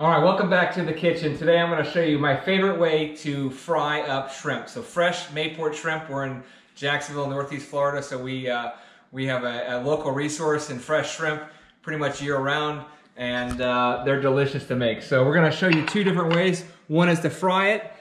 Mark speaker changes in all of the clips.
Speaker 1: All right, welcome back to the kitchen. Today I'm going to show you my favorite way to fry up shrimp. So fresh Mayport shrimp. We're in Jacksonville, Northeast Florida, so we have a local resource in fresh shrimp pretty much year-round, and they're delicious to make. So we're going to show you two different ways. One is to fry it,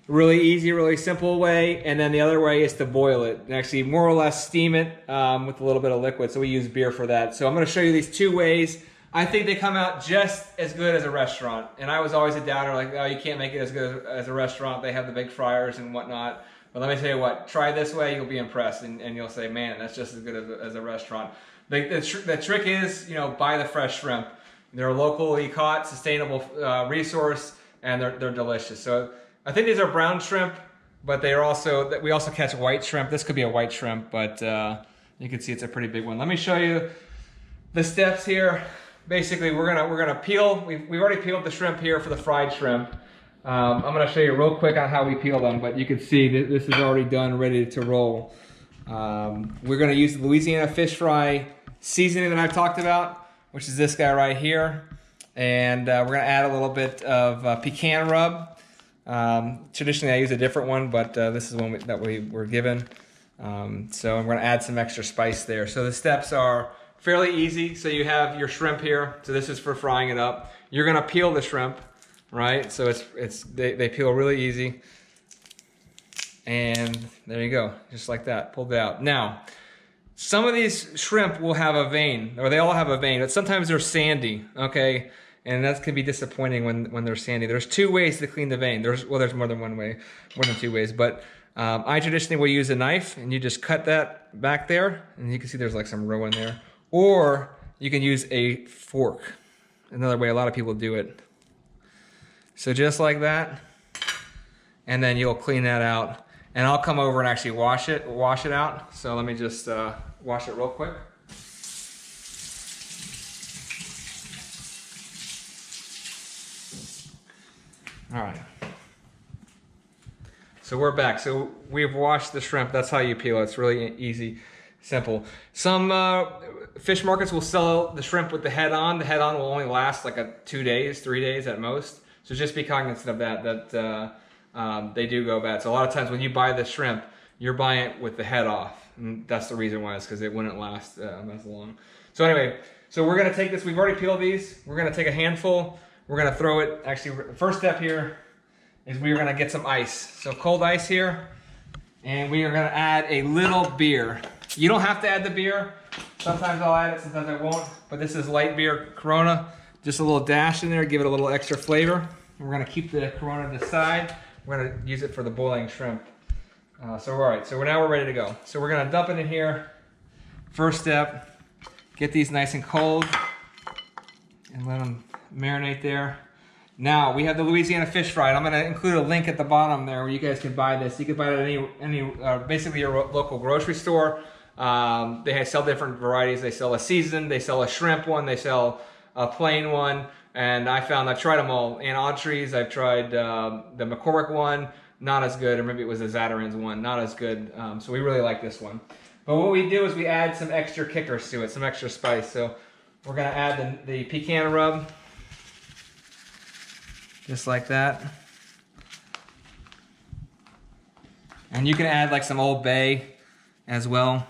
Speaker 1: really easy, really simple way, and then the other way is to boil it. And actually, more or less steam it with a little bit of liquid, so we use beer for that. So I'm going to show you these two ways. I think they come out just as good as a restaurant. And I was always a doubter, like, oh, you can't make it as good as a restaurant. They have the big fryers and whatnot. But let me tell you what, try this way, you'll be impressed. And you'll say, man, that's just as good as a restaurant. The trick is, buy the fresh shrimp. They're a locally caught, sustainable resource, and they're delicious. So I think these are brown shrimp, but we also catch white shrimp. This could be a white shrimp, but you can see it's a pretty big one. Let me show you the steps here. Basically, we're gonna peel. We've already peeled the shrimp here for the fried shrimp. I'm gonna show you real quick on how we peel them, but you can see that this is already done, ready to roll. We're gonna use the Louisiana fish fry seasoning that I've talked about, which is this guy right here, and we're gonna add a little bit of pecan rub. Traditionally, I use a different one, but this is one that we were given. So I'm gonna add some extra spice there. So the steps are fairly easy. So you have your shrimp here. So this is for frying it up. You're gonna peel the shrimp, right? So they peel really easy. And there you go, just like that, pulled it out. Now, some of these shrimp will have a vein, or they all have a vein, but sometimes they're sandy, okay? And that can be disappointing when they're sandy. There's two ways to clean the vein. There's more than one way, more than two ways, but I traditionally will use a knife, and you just cut that back there, and you can see there's like some roe in there. Or you can use a fork. Another way a lot of people do it. So just like that, and then you'll clean that out. And I'll come over and actually wash it out. So let me just wash it real quick. All right. So we're back. So we've washed the shrimp. That's how you peel it. It's really easy, simple. Some fish markets will sell the shrimp with the head on. The head on will only last like 2 days, 3 days at most. So just be cognizant of that they do go bad. So a lot of times when you buy the shrimp, you're buying it with the head off. And that's the reason why, is because it wouldn't last as long. So anyway, so we're gonna take this, we've already peeled these. We're gonna take a handful. We're gonna throw it, actually, the first step here is we are gonna get some ice. So cold ice here, and we are gonna add a little beer. You don't have to add the beer. Sometimes I'll add it, sometimes I won't. But this is light beer Corona. Just a little dash in there, give it a little extra flavor. We're gonna keep the Corona to the side. We're gonna use it for the boiling shrimp. So all right, so now we're ready to go. So we're gonna dump it in here. First step, get these nice and cold and let them marinate there. Now we have the Louisiana fish fry. I'm gonna include a link at the bottom there where you guys can buy this. You can buy it at basically your local grocery store. They sell different varieties. They sell a seasoned, they sell a shrimp one, they sell a plain one, and I've tried them all. Aunt Audrey's, I've tried the McCormick one, not as good, or maybe it was the Zatarain's one, not as good. So we really like this one. But what we do is we add some extra kickers to it, some extra spice. So we're gonna add the pecan rub, just like that. And you can add like some Old Bay as well.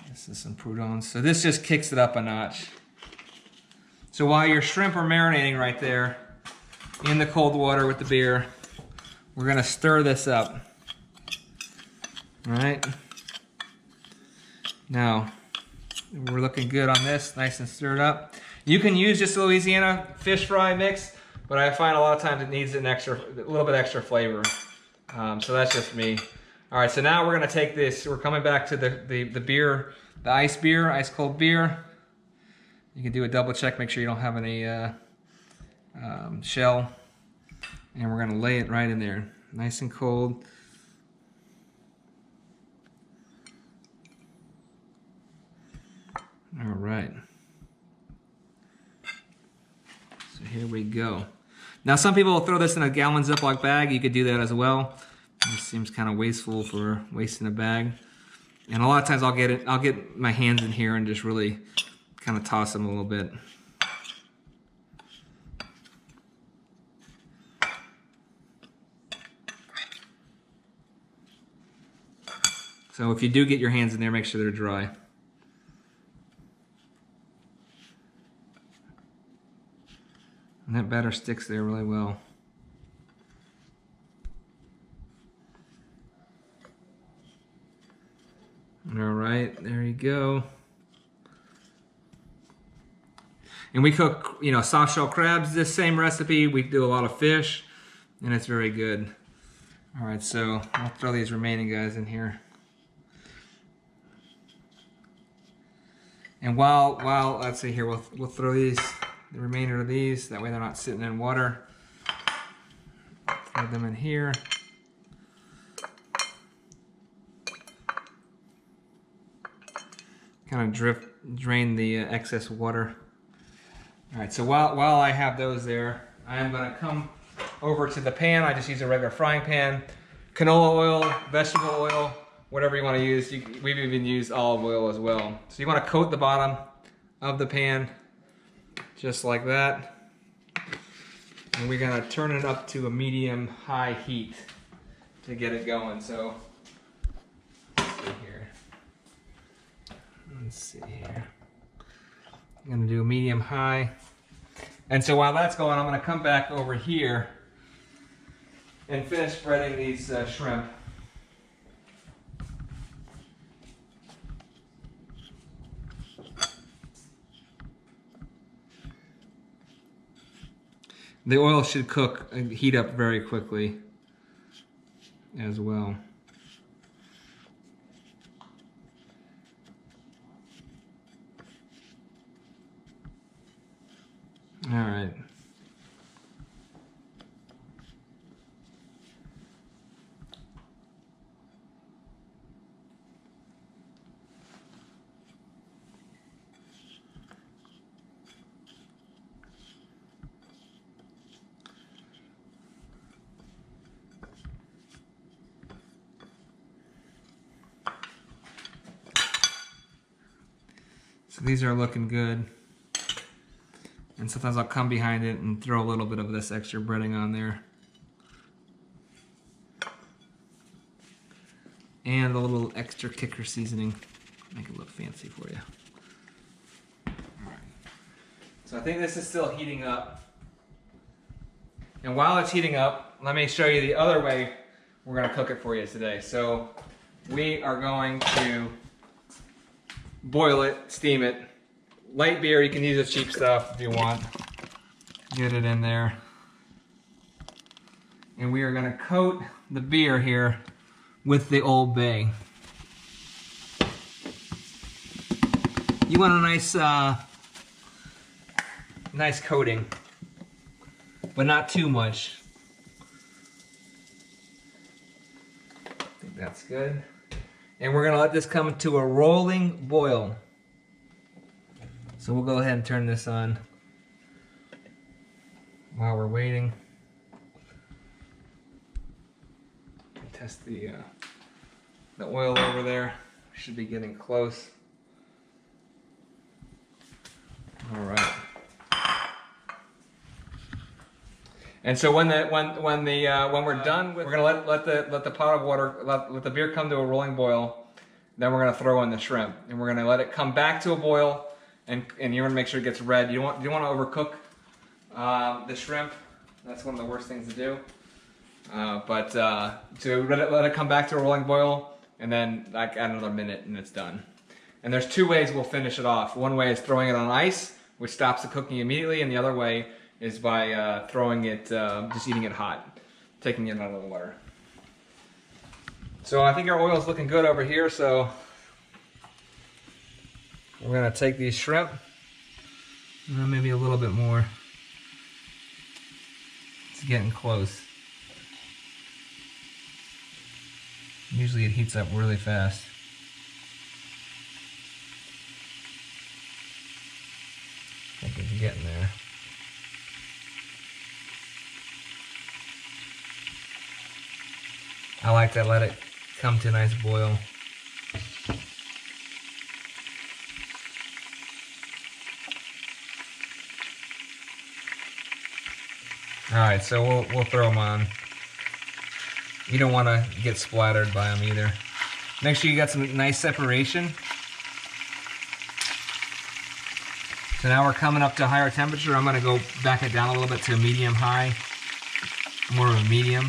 Speaker 1: This is some Prudence. So this just kicks it up a notch. So while your shrimp are marinating right there in the cold water with the beer, we're gonna stir this up. All right. Now, we're looking good on this, nice and stirred up. You can use just a Louisiana fish fry mix, but I find a lot of times it needs a little bit extra flavor. So that's just me. All right, so now we're gonna take this, we're coming back to the beer, the ice cold beer. You can do a double check, make sure you don't have any shell. And we're gonna lay it right in there, nice and cold. All right. So here we go. Now some people will throw this in a gallon Ziploc bag. You could do that as well. It seems kind of wasteful for wasting a bag. And a lot of times I'll get my hands in here and just really kind of toss them a little bit. So if you do get your hands in there, make sure they're dry. And that batter sticks there really well. All right, there you go. And we cook, you know, soft shell crabs, this same recipe. We do a lot of fish, and it's very good. All right, so I'll throw these remaining guys in here. And while let's see here, we'll throw the remainder of these. That way they're not sitting in water. Throw them in here. Kind of drain the excess water. All right, so while I have those there, I am going to come over to the pan. I just use a regular frying pan. Canola oil, vegetable oil, whatever you want to use. We've even used olive oil as well. So you want to coat the bottom of the pan just like that. And we're going to turn it up to a medium-high heat to get it going. So let's see here. I'm going to do a medium-high. And so while that's going, I'm going to come back over here and finish breading these shrimp. The oil should cook and heat up very quickly as well. All right. So these are looking good. And sometimes I'll come behind it and throw a little bit of this extra breading on there. And a little extra kicker seasoning. Make it look fancy for you. Alright. So I think this is still heating up. And while it's heating up, let me show you the other way we're going to cook it for you today. So we are going to boil it, steam it. Light beer, you can use the cheap stuff if you want. Get it in there. And we are going to coat the beer here with the Old Bay. You want a nice coating, but not too much. I think that's good. And we're going to let this come to a rolling boil. So we'll go ahead and turn this on while we're waiting. Test the oil over there. Should be getting close. All right. And so when we're done, we're gonna let the pot of water, let the beer come to a rolling boil. Then we're gonna throw in the shrimp, and we're gonna let it come back to a boil. And you want to make sure it gets red. You don't want to overcook the shrimp. That's one of the worst things to do. To let it come back to a rolling boil, and then like add another minute, and it's done. And there's two ways we'll finish it off. One way is throwing it on ice, which stops the cooking immediately, and the other way is by throwing it, just eating it hot, taking it out of the water. So I think our oil is looking good over here. So we're gonna take these shrimp, maybe a little bit more. It's getting close. Usually it heats up really fast. I think it's getting there. I like to let it come to a nice boil. All right, so we'll throw them on. You don't want to get splattered by them either. Make sure you got some nice separation. So now we're coming up to a higher temperature. I'm going to go back it down a little bit to a medium-high, more of a medium.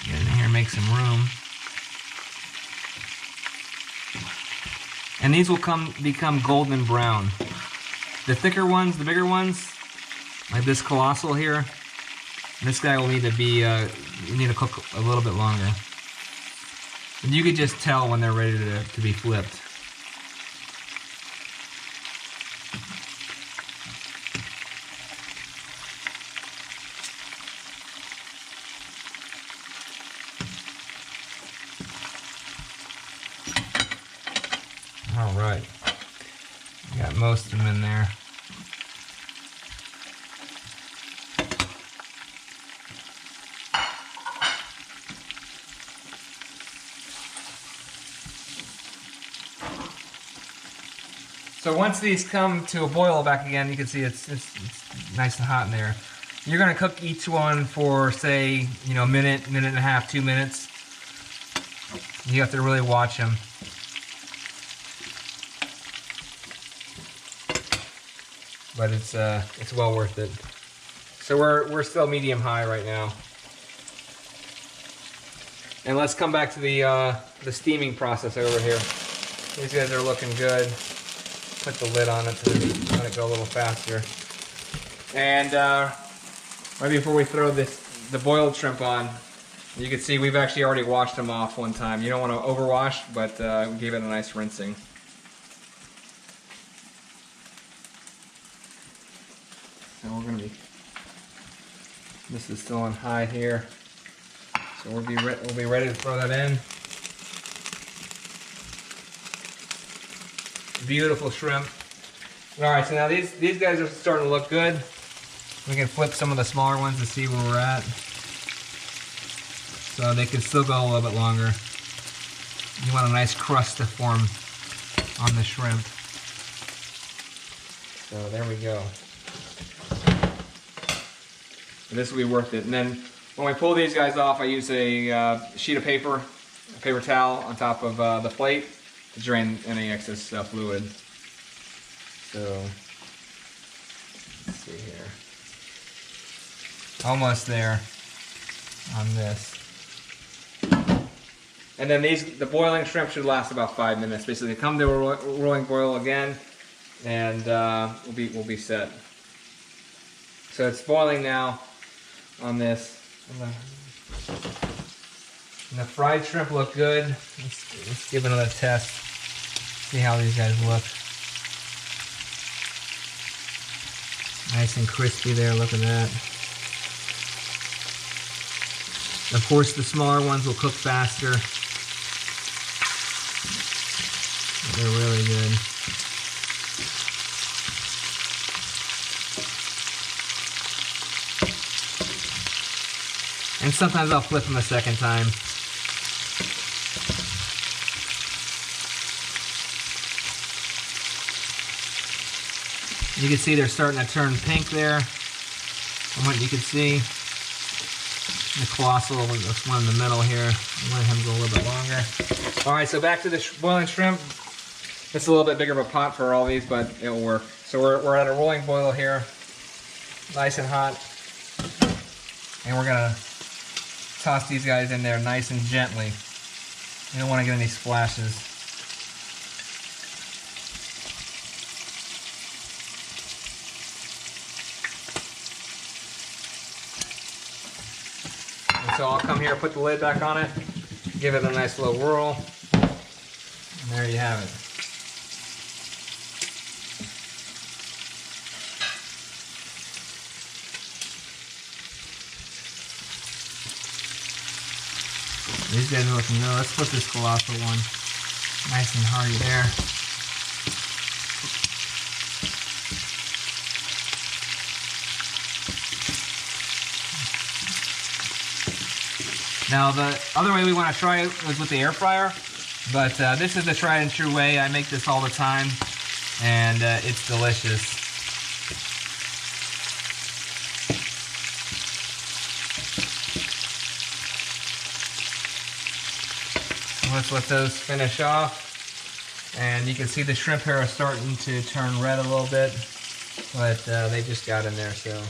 Speaker 1: Get in here, make some room. And these will become golden brown. The thicker ones, the bigger ones, like this colossal here, this guy will need to be, you need to cook a little bit longer. And you could just tell when they're ready to be flipped. All right, got most of them in there. So once these come to a boil back again, you can see it's nice and hot in there. You're gonna cook each one for, say, you know, a minute, minute and a half, 2 minutes. You have to really watch them. But it's well worth it. So we're still medium high right now. And let's come back to the steaming process over here. These guys are looking good. Put the lid on it to let it go a little faster. And right before we throw the boiled shrimp on, you can see we've actually already washed them off one time. You don't want to overwash, but we gave it a nice rinsing. So we're going to be, this is still on high here, so we'll be ready to throw that in. Beautiful shrimp. All right, so now these guys are starting to look good. We can flip some of the smaller ones to see where we're at. So they can still go a little bit longer. You want a nice crust to form on the shrimp. So there we go. This will be worth it. And then when we pull these guys off, I use a sheet of paper, a paper towel on top of the plate to drain any excess fluid. So, let's see here. Almost there on this. And then the boiling shrimp should last about 5 minutes. Basically, come to a rolling boil again, and we'll be set. So it's boiling now on this. And the fried shrimp look good. Let's give it another test. See how these guys look. Nice and crispy there, look at that. Of course, the smaller ones will cook faster. They're really good. And sometimes I'll flip them a second time. You can see they're starting to turn pink there, from what you can see. The colossal, this one in the middle here. I'll let him go a little bit longer. All right, so back to the boiling shrimp. It's a little bit bigger of a pot for all these, but it'll work. So we're at a rolling boil here, nice and hot. And we're gonna toss these guys in there nice and gently. You don't want to get any splashes. So I'll come here, put the lid back on it, give it a nice little whirl, and there you have it. These guys are looking good. Let's put this colossal one nice and hearty there. Now the other way we want to try it was with the air fryer, but this is the tried and true way. I make this all the time, and it's delicious. Let's let those finish off, and you can see the shrimp here are starting to turn red a little bit, but they just got in there, so.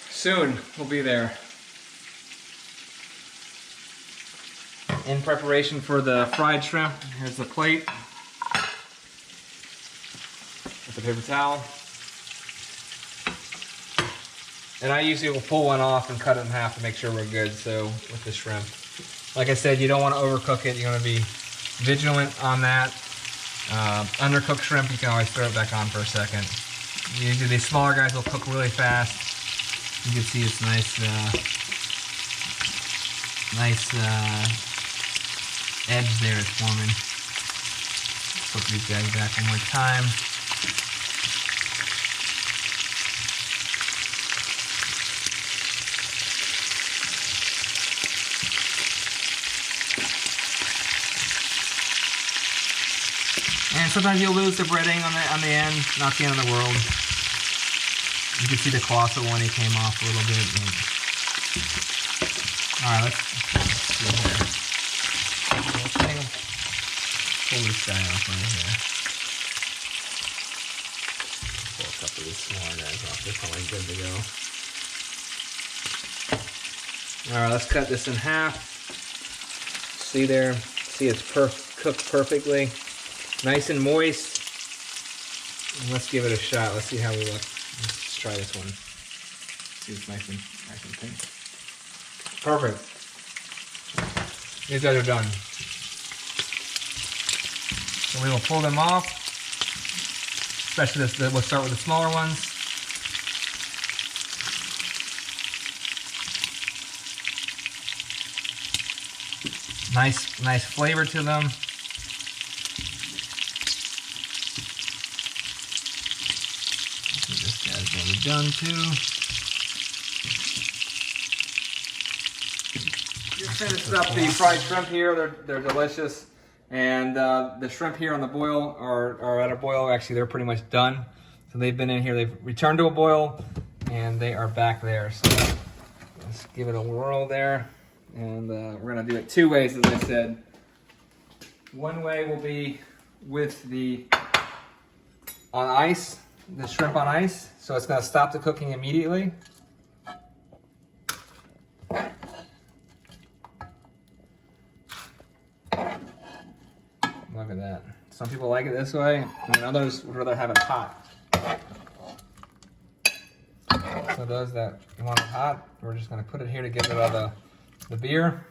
Speaker 1: Soon we'll be there. In preparation for the fried shrimp, here's the plate with the paper towel. And I usually will pull one off and cut it in half to make sure we're good. So with the shrimp, like I said, you don't want to overcook it. You want to be vigilant on that. Undercooked shrimp, you can always throw it back on for a second. Usually these smaller guys will cook really fast. You can see it's nice edge there it's forming. Flip these guys back one more time. And sometimes you'll lose the breading on the end, not the end of the world. You can see the colossal one, he came off a little bit. Alright, let's see here. Pull this guy off right here. Pull a couple of these smaller guys off, they're probably good to go. Alright, let's cut this in half. See there? See it's cooked perfectly. Nice and moist. And let's give it a shot. Let's see how we look. Let's try this one. See, it's nice and pink. Perfect. These guys are done. So we will pull them off. Especially this, we'll start with the smaller ones. Nice flavor to them. This guy's gonna be done too. Just finished up the fried shrimp here. They're delicious, and the shrimp here on the boil are at a boil. Actually, they're pretty much done. So they've been in here. They've returned to a boil, and they are back there. So let's give it a whirl there, and we're gonna do it two ways, as I said. One way will be with on ice. The shrimp on ice, so it's going to stop the cooking immediately. Look at that. Some people like it this way, and others would rather have it hot. So those that want it hot, we're just going to put it here to get rid of the beer.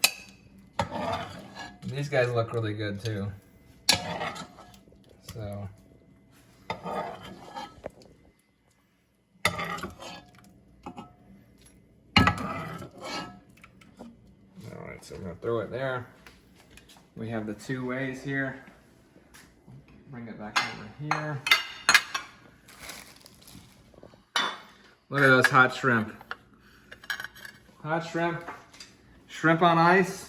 Speaker 1: And these guys look really good too. So. So we're going to throw it there. We have the two ways here. Bring it back over here. Look at those hot shrimp. Hot shrimp. Shrimp on ice.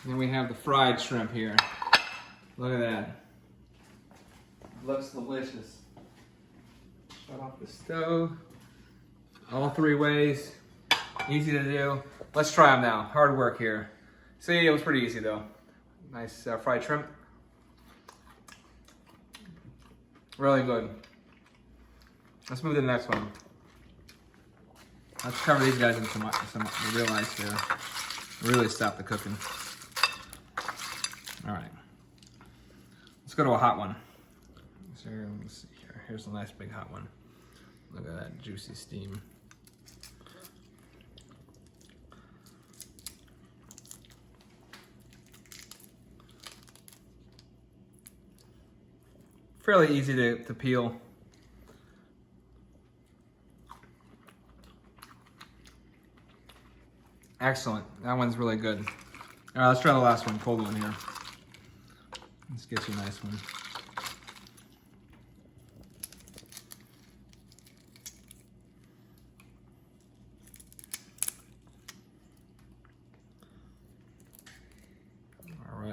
Speaker 1: Then we have the fried shrimp here. Look at that. Looks delicious. Shut off the stove. All three ways. Easy to do. Let's try them now. Hard work here. See, it was pretty easy though. Nice fried shrimp. Really good. Let's move to the next one. Let's cover these guys in some real ice here. Really stop the cooking. All right. Let's go to a hot one. So let's see here. Here's a nice big hot one. Look at that juicy steam. Fairly easy to peel. Excellent. That one's really good. All right, let's try the last one, cold one here. Let's get you a nice one.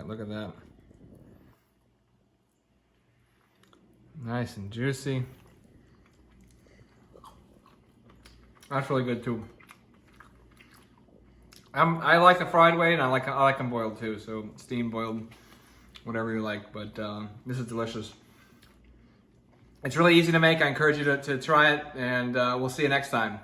Speaker 1: that. Look at that. Nice and juicy. That's really good too. I like the fried way, and I like them boiled too. So steam boiled, whatever you like. But this is delicious. It's really easy to make. I encourage you to try it, and we'll see you next time.